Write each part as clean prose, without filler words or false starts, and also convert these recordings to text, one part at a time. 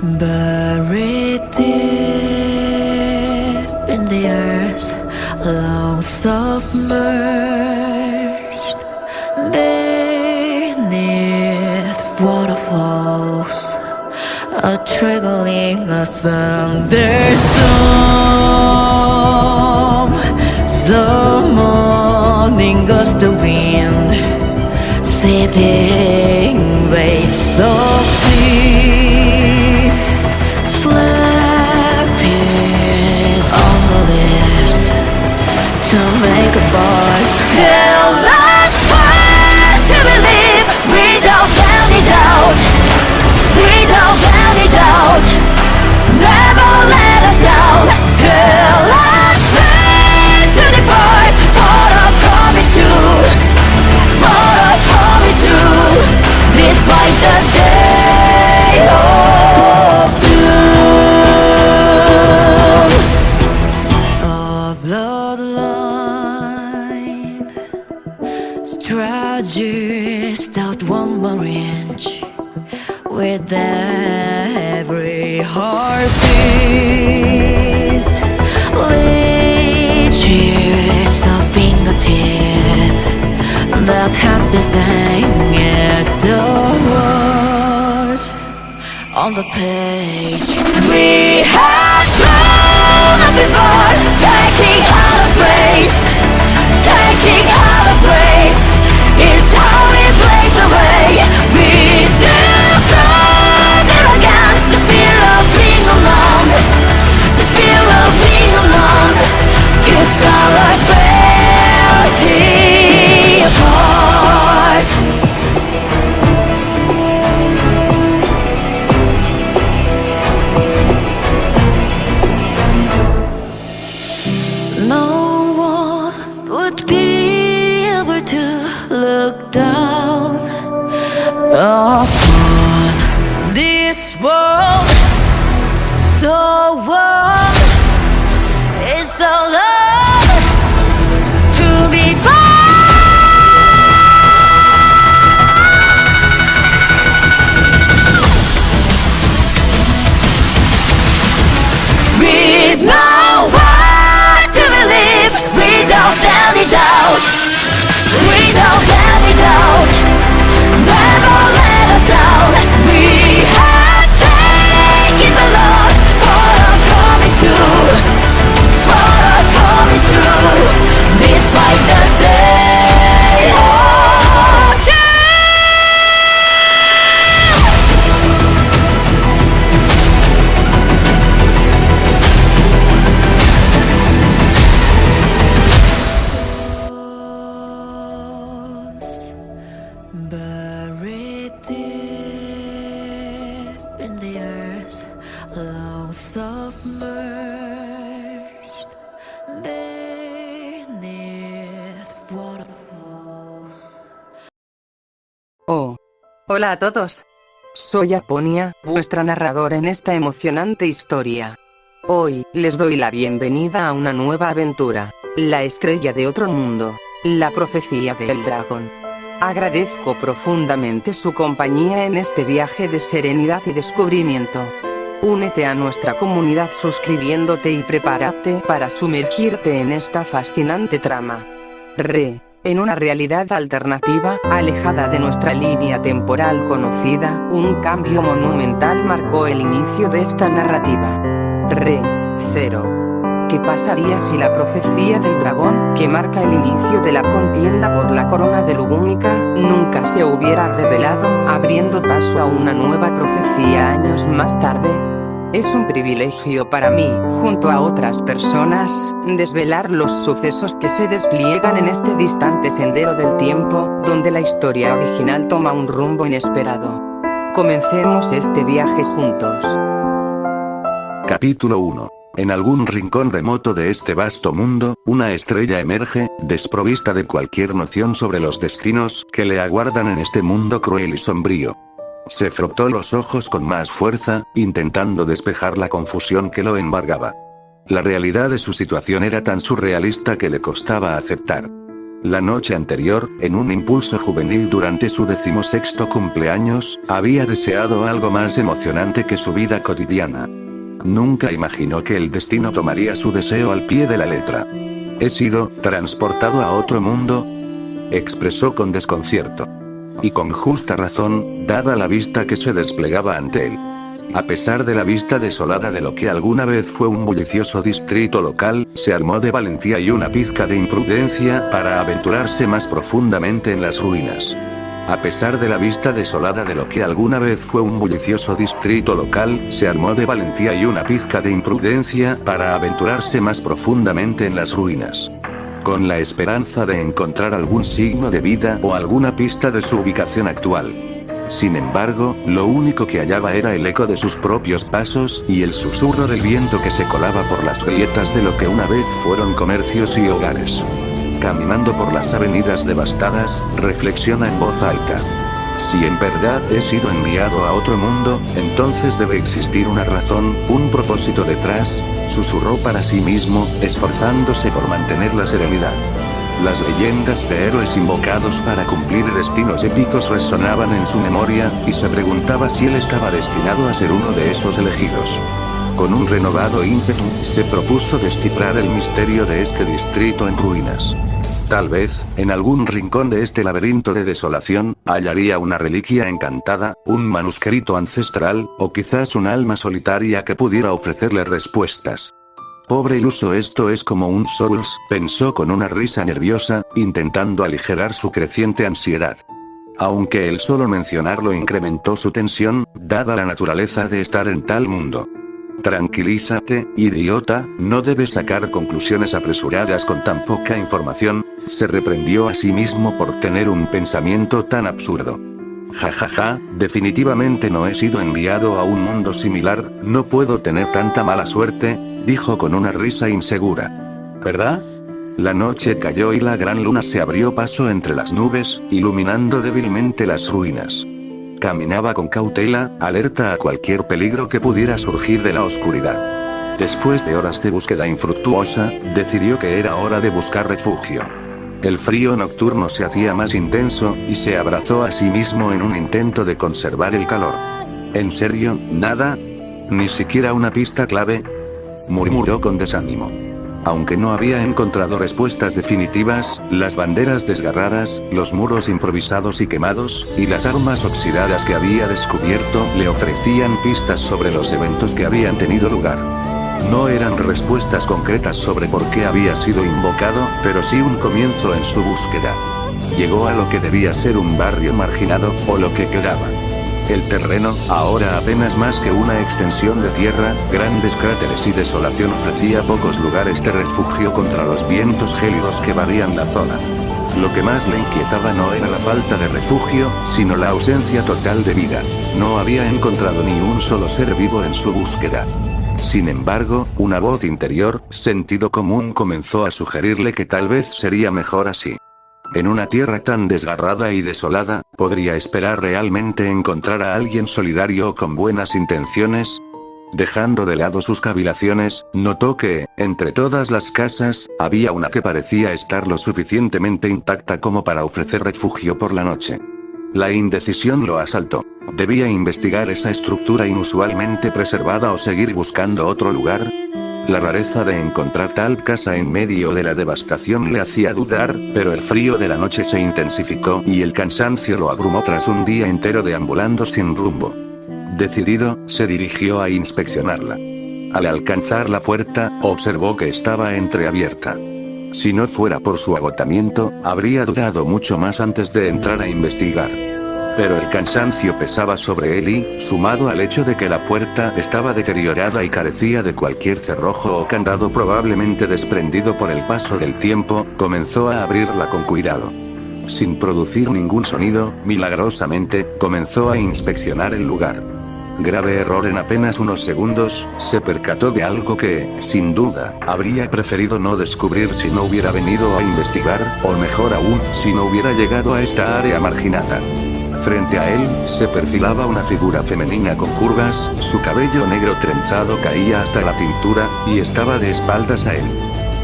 Buried deep in the earth, long submerged beneath waterfalls, a trickling a thunderstorm. The morning gust of wind, seething waves of sea, slapping on the lips to make a voice. Tell us what to believe without any doubt, without any doubt. Never let us down. Tell us when to depart, for I promise you, for I promise you, despite the day of doom. A bloodline stretches out one more inch with every heartbeat. Leeches a fingertip that has been staying at the words on the page. We have grown up before, taking out a grace, taking out a grace is how it plays away. We still struggle against the fear of being alone. The fear of being alone keeps our frailty apart. No one would be able to look down upon this world. So what is so long to be with no one to believe without any doubt, without any doubt. Never let us down. We have taken the Lord, for I promise you, for I promise you, despite the day of buried deep in the earth, long submerged beneath waterfalls. Oh. Hola a todos. Soy Aponia, vuestra narradora en esta emocionante historia. Hoy, les doy la bienvenida a una nueva aventura, La estrella de otro mundo, la profecía del dragón. Agradezco profundamente su compañía en este viaje de serenidad y descubrimiento. Únete a nuestra comunidad suscribiéndote y prepárate para sumergirte en esta fascinante trama. En una realidad alternativa, alejada de nuestra línea temporal conocida, un cambio monumental marcó el inicio de esta narrativa. 0. ¿Qué pasaría si la profecía del dragón, que marca el inicio de la contienda por la corona de Lugúnica, nunca se hubiera revelado, abriendo paso a una nueva profecía años más tarde? Es un privilegio para mí, junto a otras personas, desvelar los sucesos que se despliegan en este distante sendero del tiempo, donde la historia original toma un rumbo inesperado. Comencemos este viaje juntos. Capítulo 1. En algún rincón remoto de este vasto mundo, una estrella emerge, desprovista de cualquier noción sobre los destinos que le aguardan en este mundo cruel y sombrío. Se frotó los ojos con más fuerza, intentando despejar la confusión que lo embargaba. La realidad de su situación era tan surrealista que le costaba aceptar. La noche anterior, en un impulso juvenil durante su 16º cumpleaños, había deseado algo más emocionante que su vida cotidiana. Nunca imaginó que el destino tomaría su deseo al pie de la letra. «He sido transportado a otro mundo», expresó con desconcierto. Y con justa razón, dada la vista que se desplegaba ante él. A pesar de la vista desolada de lo que alguna vez fue un bullicioso distrito local, se armó de valentía y una pizca de imprudencia para aventurarse más profundamente en las ruinas. A pesar de la vista desolada de lo que alguna vez fue un bullicioso distrito local, se armó de valentía y una pizca de imprudencia para aventurarse más profundamente en las ruinas. Con la esperanza de encontrar algún signo de vida o alguna pista de su ubicación actual. Sin embargo, lo único que hallaba era el eco de sus propios pasos y el susurro del viento que se colaba por las grietas de lo que una vez fueron comercios y hogares. Caminando por las avenidas devastadas, reflexiona en voz alta. Si en verdad he sido enviado a otro mundo, entonces debe existir una razón, un propósito detrás, susurró para sí mismo, esforzándose por mantener la serenidad. Las leyendas de héroes invocados para cumplir destinos épicos resonaban en su memoria, y se preguntaba si él estaba destinado a ser uno de esos elegidos. Con un renovado ímpetu, se propuso descifrar el misterio de este distrito en ruinas. Tal vez, en algún rincón de este laberinto de desolación, hallaría una reliquia encantada, un manuscrito ancestral, o quizás un alma solitaria que pudiera ofrecerle respuestas. Pobre iluso, esto es como un Souls, pensó con una risa nerviosa, intentando aligerar su creciente ansiedad. Aunque el solo mencionarlo incrementó su tensión, dada la naturaleza de estar en tal mundo. Tranquilízate, idiota, no debes sacar conclusiones apresuradas con tan poca información, se reprendió a sí mismo por tener un pensamiento tan absurdo. Jajaja, definitivamente no he sido enviado a un mundo similar, no puedo tener tanta mala suerte, dijo con una risa insegura. ¿Verdad? La noche cayó y la gran luna se abrió paso entre las nubes, iluminando débilmente las ruinas. Caminaba con cautela, alerta a cualquier peligro que pudiera surgir de la oscuridad. Después de horas de búsqueda infructuosa, decidió que era hora de buscar refugio. El frío nocturno se hacía más intenso, y se abrazó a sí mismo en un intento de conservar el calor. ¿En serio, nada? ¿Ni siquiera una pista clave?, murmuró con desánimo. Aunque no había encontrado respuestas definitivas, las banderas desgarradas, los muros improvisados y quemados, y las armas oxidadas que había descubierto le ofrecían pistas sobre los eventos que habían tenido lugar. No eran respuestas concretas sobre por qué había sido invocado, pero sí un comienzo en su búsqueda. Llegó a lo que debía ser un barrio marginado, o lo que quedaba. El terreno, ahora apenas más que una extensión de tierra, grandes cráteres y desolación, ofrecía pocos lugares de refugio contra los vientos gélidos que varían la zona. Lo que más le inquietaba no era la falta de refugio, sino la ausencia total de vida. No había encontrado ni un solo ser vivo en su búsqueda. Sin embargo, una voz interior, sentido común, comenzó a sugerirle que tal vez sería mejor así. En una tierra tan desgarrada y desolada, ¿podría esperar realmente encontrar a alguien solidario o con buenas intenciones? Dejando de lado sus cavilaciones, notó que, entre todas las casas, había una que parecía estar lo suficientemente intacta como para ofrecer refugio por la noche. La indecisión lo asaltó. ¿Debía investigar esa estructura inusualmente preservada o seguir buscando otro lugar? La rareza de encontrar tal casa en medio de la devastación le hacía dudar, pero el frío de la noche se intensificó y el cansancio lo abrumó tras un día entero deambulando sin rumbo. Decidido, se dirigió a inspeccionarla. Al alcanzar la puerta, observó que estaba entreabierta. Si no fuera por su agotamiento, habría dudado mucho más antes de entrar a investigar. Pero el cansancio pesaba sobre él y, sumado al hecho de que la puerta estaba deteriorada y carecía de cualquier cerrojo o candado probablemente desprendido por el paso del tiempo, comenzó a abrirla con cuidado. Sin producir ningún sonido, milagrosamente, comenzó a inspeccionar el lugar. Grave error: en apenas unos segundos, se percató de algo que, sin duda, habría preferido no descubrir si no hubiera venido a investigar, o mejor aún, si no hubiera llegado a esta área marginada. Frente a él, se perfilaba una figura femenina con curvas, su cabello negro trenzado caía hasta la cintura, y estaba de espaldas a él.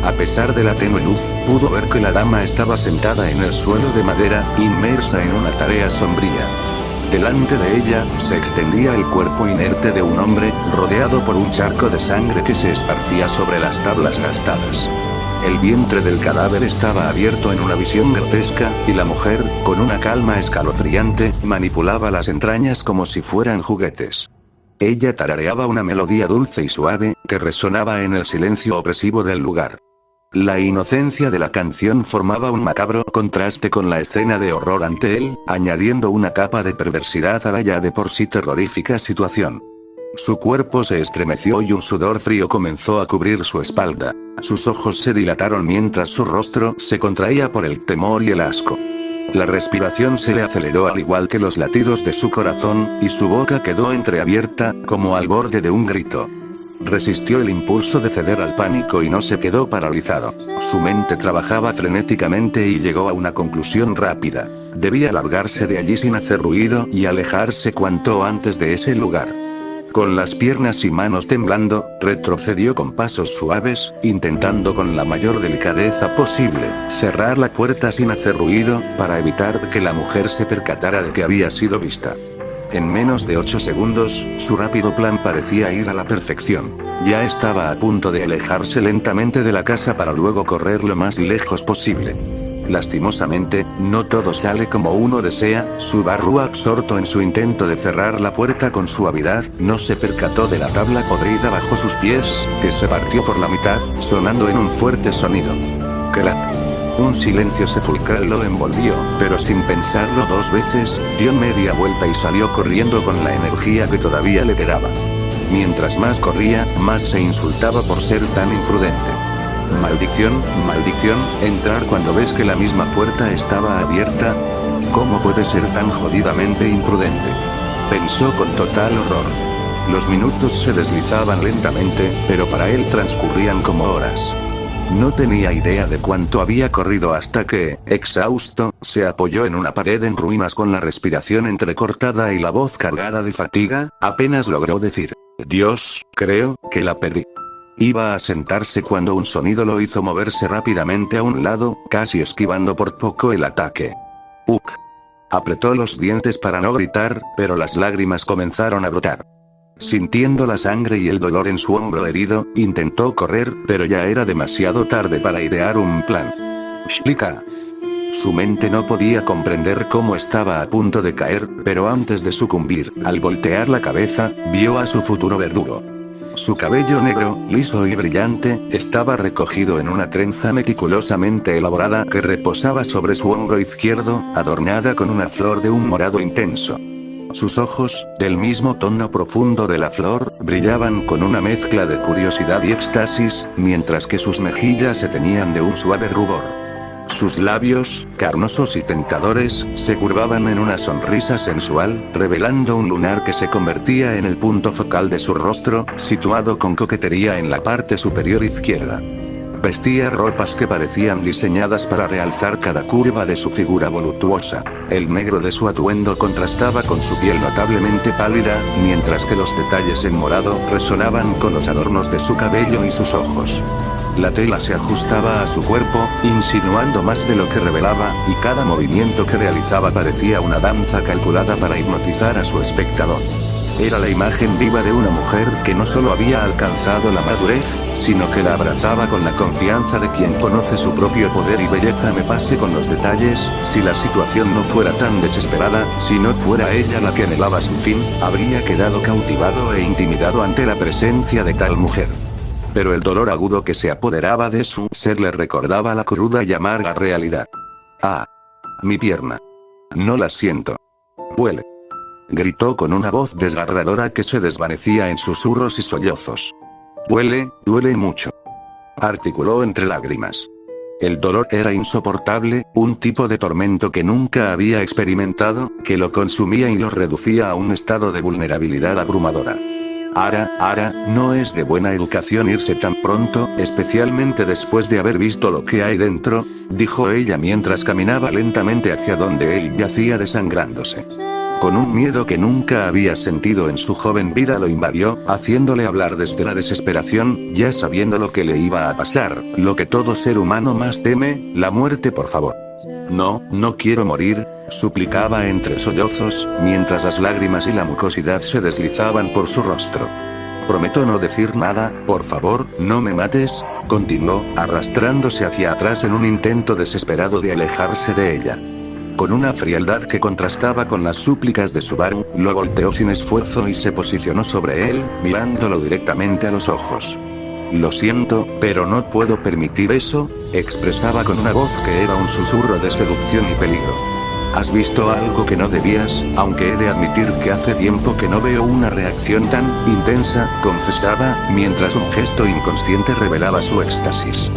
A pesar de la tenue luz, pudo ver que la dama estaba sentada en el suelo de madera, inmersa en una tarea sombría. Delante de ella, se extendía el cuerpo inerte de un hombre, rodeado por un charco de sangre que se esparcía sobre las tablas gastadas. El vientre del cadáver estaba abierto en una visión grotesca, y la mujer, con una calma escalofriante, manipulaba las entrañas como si fueran juguetes. Ella tarareaba una melodía dulce y suave, que resonaba en el silencio opresivo del lugar. La inocencia de la canción formaba un macabro contraste con la escena de horror ante él, añadiendo una capa de perversidad a la ya de por sí terrorífica situación. Su cuerpo se estremeció y un sudor frío comenzó a cubrir su espalda. Sus ojos se dilataron mientras su rostro se contraía por el temor y el asco. La respiración se le aceleró al igual que los latidos de su corazón, y su boca quedó entreabierta, como al borde de un grito. Resistió el impulso de ceder al pánico y no se quedó paralizado. Su mente trabajaba frenéticamente y llegó a una conclusión rápida. Debía largarse de allí sin hacer ruido y alejarse cuanto antes de ese lugar. Con las piernas y manos temblando, retrocedió con pasos suaves, intentando con la mayor delicadeza posible, cerrar la puerta sin hacer ruido, para evitar que la mujer se percatara de que había sido vista. En menos de 8 segundos, su rápido plan parecía ir a la perfección. Ya estaba a punto de alejarse lentamente de la casa para luego correr lo más lejos posible. Lastimosamente, no todo sale como uno desea. Subaru, absorto en su intento de cerrar la puerta con suavidad, no se percató de la tabla podrida bajo sus pies, que se partió por la mitad, sonando en un fuerte sonido. ¡Clap! Un silencio sepulcral lo envolvió, pero sin pensarlo 2 veces, dio media vuelta y salió corriendo con la energía que todavía le quedaba. Mientras más corría, más se insultaba por ser tan imprudente. Maldición, maldición, entrar cuando ves que la misma puerta estaba abierta. ¿Cómo puede ser tan jodidamente imprudente? Pensó con total horror. Los minutos se deslizaban lentamente, pero para él transcurrían como horas. No tenía idea de cuánto había corrido hasta que, exhausto, se apoyó en una pared en ruinas con la respiración entrecortada y la voz cargada de fatiga, apenas logró decir: Dios, creo que la perdí. Iba a sentarse cuando un sonido lo hizo moverse rápidamente a un lado, casi esquivando por poco el ataque. ¡Uk! Apretó los dientes para no gritar, pero las lágrimas comenzaron a brotar. Sintiendo la sangre y el dolor en su hombro herido, intentó correr, pero ya era demasiado tarde para idear un plan. ¡Shlika! Su mente no podía comprender cómo estaba a punto de caer, pero antes de sucumbir, al voltear la cabeza, vio a su futuro verdugo. Su cabello negro, liso y brillante, estaba recogido en una trenza meticulosamente elaborada que reposaba sobre su hombro izquierdo, adornada con una flor de un morado intenso. Sus ojos, del mismo tono profundo de la flor, brillaban con una mezcla de curiosidad y éxtasis, mientras que sus mejillas se teñían de un suave rubor. Sus labios, carnosos y tentadores, se curvaban en una sonrisa sensual, revelando un lunar que se convertía en el punto focal de su rostro, situado con coquetería en la parte superior izquierda. Vestía ropas que parecían diseñadas para realzar cada curva de su figura voluptuosa. El negro de su atuendo contrastaba con su piel notablemente pálida, mientras que los detalles en morado resonaban con los adornos de su cabello y sus ojos. La tela se ajustaba a su cuerpo, insinuando más de lo que revelaba, y cada movimiento que realizaba parecía una danza calculada para hipnotizar a su espectador. Era la imagen viva de una mujer que no solo había alcanzado la madurez, sino que la abrazaba con la confianza de quien conoce su propio poder y belleza. Me pase con los detalles, si la situación no fuera tan desesperada, si no fuera ella la que anhelaba su fin, habría quedado cautivado e intimidado ante la presencia de tal mujer. Pero el dolor agudo que se apoderaba de su ser le recordaba la cruda y amarga realidad. ¡Ah! Mi pierna. No la siento. Huele. Gritó con una voz desgarradora que se desvanecía en susurros y sollozos. Duele mucho. Articuló entre lágrimas. El dolor era insoportable, un tipo de tormento que nunca había experimentado, que lo consumía y lo reducía a un estado de vulnerabilidad abrumadora. Ara, no es de buena educación irse tan pronto, especialmente después de haber visto lo que hay dentro, dijo ella mientras caminaba lentamente hacia donde él yacía desangrándose. Con un miedo que nunca había sentido en su joven vida lo invadió, haciéndole hablar desde la desesperación, ya sabiendo lo que le iba a pasar, lo que todo ser humano más teme, la muerte. Por favor. No, no quiero morir, suplicaba entre sollozos, mientras las lágrimas y la mucosidad se deslizaban por su rostro. Prometo no decir nada, por favor, no me mates, continuó, arrastrándose hacia atrás en un intento desesperado de alejarse de ella. Con una frialdad que contrastaba con las súplicas de Subaru, lo volteó sin esfuerzo y se posicionó sobre él, mirándolo directamente a los ojos. Lo siento, pero no puedo permitir eso, expresaba con una voz que era un susurro de seducción y peligro. Has visto algo que no debías, aunque he de admitir que hace tiempo que no veo una reacción tan intensa, confesaba, mientras un gesto inconsciente revelaba su éxtasis.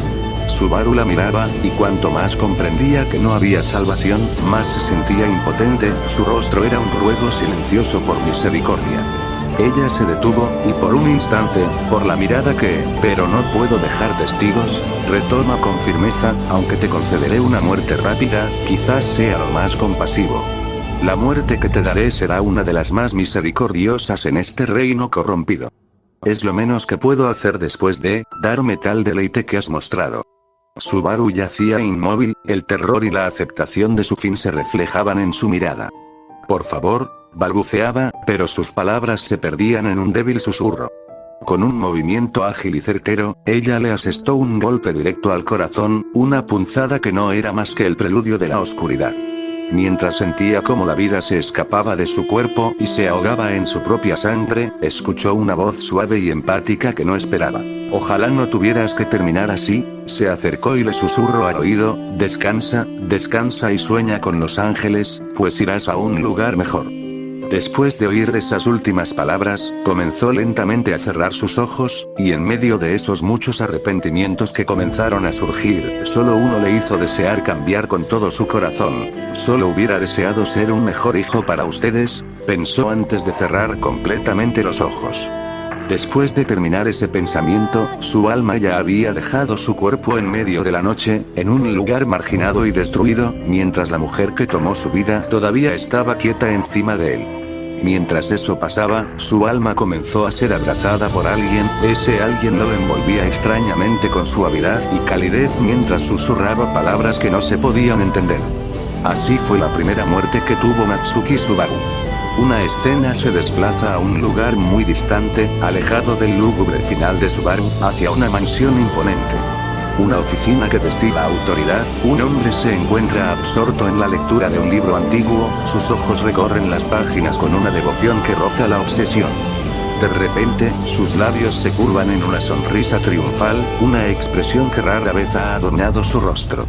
Subaru la miraba, y cuanto más comprendía que no había salvación, más se sentía impotente, su rostro era un ruego silencioso por misericordia. Ella se detuvo, y por un instante, por la mirada que, pero no puedo dejar testigos, retoma con firmeza, aunque te concederé una muerte rápida, quizás sea lo más compasivo. La muerte que te daré será una de las más misericordiosas en este reino corrompido. Es lo menos que puedo hacer después de darme tal deleite que has mostrado. Subaru yacía inmóvil, el terror y la aceptación de su fin se reflejaban en su mirada. Por favor, balbuceaba, pero sus palabras se perdían en un débil susurro. Con un movimiento ágil y certero, ella le asestó un golpe directo al corazón, una punzada que no era más que el preludio de la oscuridad. Mientras sentía cómo la vida se escapaba de su cuerpo y se ahogaba en su propia sangre, escuchó una voz suave y empática que no esperaba. Ojalá no tuvieras que terminar así, se acercó y le susurró al oído, descansa, descansa y sueña con los ángeles, pues irás a un lugar mejor. Después de oír esas últimas palabras, comenzó lentamente a cerrar sus ojos, y en medio de esos muchos arrepentimientos que comenzaron a surgir, solo uno le hizo desear cambiar con todo su corazón. Solo hubiera deseado ser un mejor hijo para ustedes, pensó antes de cerrar completamente los ojos. Después de terminar ese pensamiento, su alma ya había dejado su cuerpo en medio de la noche, en un lugar marginado y destruido, mientras la mujer que tomó su vida todavía estaba quieta encima de él. Mientras eso pasaba, su alma comenzó a ser abrazada por alguien, ese alguien lo envolvía extrañamente con suavidad y calidez mientras susurraba palabras que no se podían entender. Así fue la primera muerte que tuvo Natsuki Subaru. Una escena se desplaza a un lugar muy distante, alejado del lúgubre final de Subaru, hacia una mansión imponente. Una oficina que destila autoridad, un hombre se encuentra absorto en la lectura de un libro antiguo, sus ojos recorren las páginas con una devoción que roza la obsesión. De repente, sus labios se curvan en una sonrisa triunfal, una expresión que rara vez ha adornado su rostro.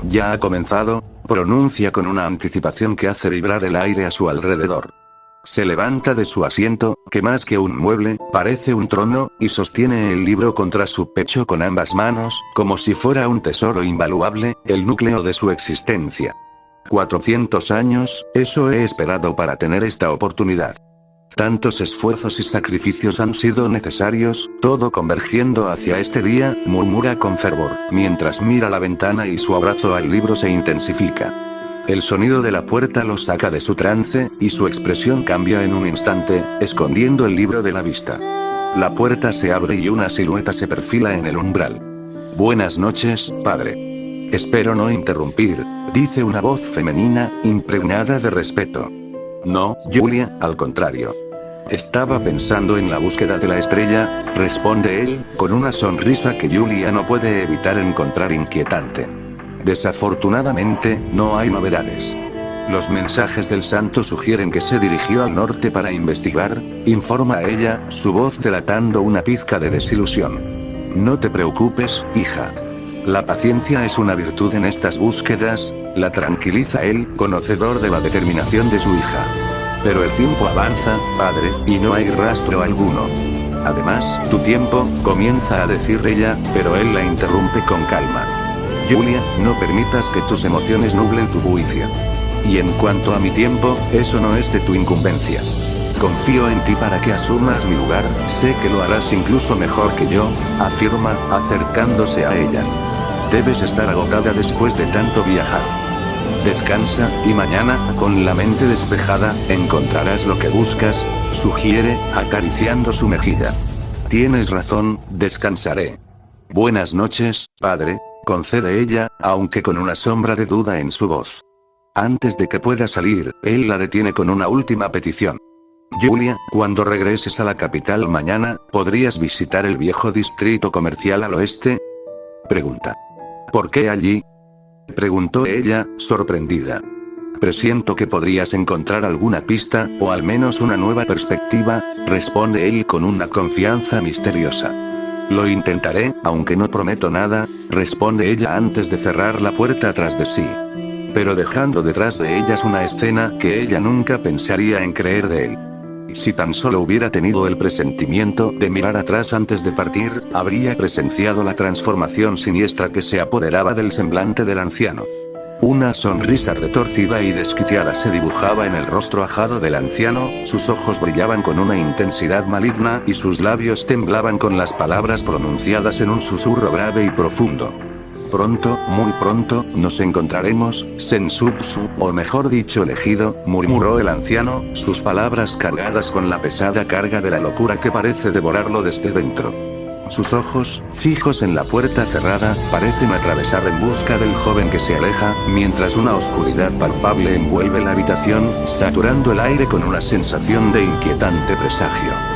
Ya ha comenzado, pronuncia con una anticipación que hace vibrar el aire a su alrededor. Se levanta de su asiento, que más que un mueble, parece un trono, y sostiene el libro contra su pecho con ambas manos, como si fuera un tesoro invaluable, el núcleo de su existencia. 400 años, eso he esperado para tener esta oportunidad. Tantos esfuerzos y sacrificios han sido necesarios, todo convergiendo hacia este día, murmura con fervor, mientras mira la ventana y su abrazo al libro se intensifica. El sonido de la puerta lo saca de su trance, y su expresión cambia en un instante, escondiendo el libro de la vista. La puerta se abre y una silueta se perfila en el umbral. Buenas noches, padre. Espero no interrumpir, dice una voz femenina, impregnada de respeto. No, Julia, al contrario. Estaba pensando en la búsqueda de la estrella, responde él, con una sonrisa que Julia no puede evitar encontrar inquietante. Desafortunadamente, no hay novedades. Los mensajes del santo sugieren que se dirigió al norte para investigar, informa a ella, su voz delatando una pizca de desilusión. No te preocupes, hija. La paciencia es una virtud en estas búsquedas, la tranquiliza él, conocedor de la determinación de su hija. Pero el tiempo avanza, padre, y no hay rastro alguno. Además, tu tiempo, comienza a decir ella, pero él la interrumpe con calma. Julia, no permitas que tus emociones nublen tu juicio. Y en cuanto a mi tiempo, eso no es de tu incumbencia. Confío en ti para que asumas mi lugar, sé que lo harás incluso mejor que yo, afirma, acercándose a ella. Debes estar agotada después de tanto viajar. Descansa, y mañana, con la mente despejada, encontrarás lo que buscas, sugiere, acariciando su mejilla. Tienes razón, descansaré. Buenas noches, padre, concede ella, aunque con una sombra de duda en su voz. Antes de que pueda salir, él la detiene con una última petición. Julia, cuando regreses a la capital mañana, ¿podrías visitar el viejo distrito comercial al oeste? Pregunta. ¿Por qué allí? Preguntó ella, sorprendida. Presiento que podrías encontrar alguna pista, o al menos una nueva perspectiva, responde él con una confianza misteriosa. Lo intentaré, aunque no prometo nada, responde ella antes de cerrar la puerta tras de sí. Pero dejando detrás de ellas una escena que ella nunca pensaría en creer de él. Si tan solo hubiera tenido el presentimiento de mirar atrás antes de partir, habría presenciado la transformación siniestra que se apoderaba del semblante del anciano. Una sonrisa retorcida y desquiciada se dibujaba en el rostro ajado del anciano, sus ojos brillaban con una intensidad maligna y sus labios temblaban con las palabras pronunciadas en un susurro grave y profundo. Pronto, muy pronto, nos encontraremos, Sensubsu, o mejor dicho elegido, murmuró el anciano, sus palabras cargadas con la pesada carga de la locura que parece devorarlo desde dentro. Sus ojos, fijos en la puerta cerrada, parecen atravesar en busca del joven que se aleja, mientras una oscuridad palpable envuelve la habitación, saturando el aire con una sensación de inquietante presagio.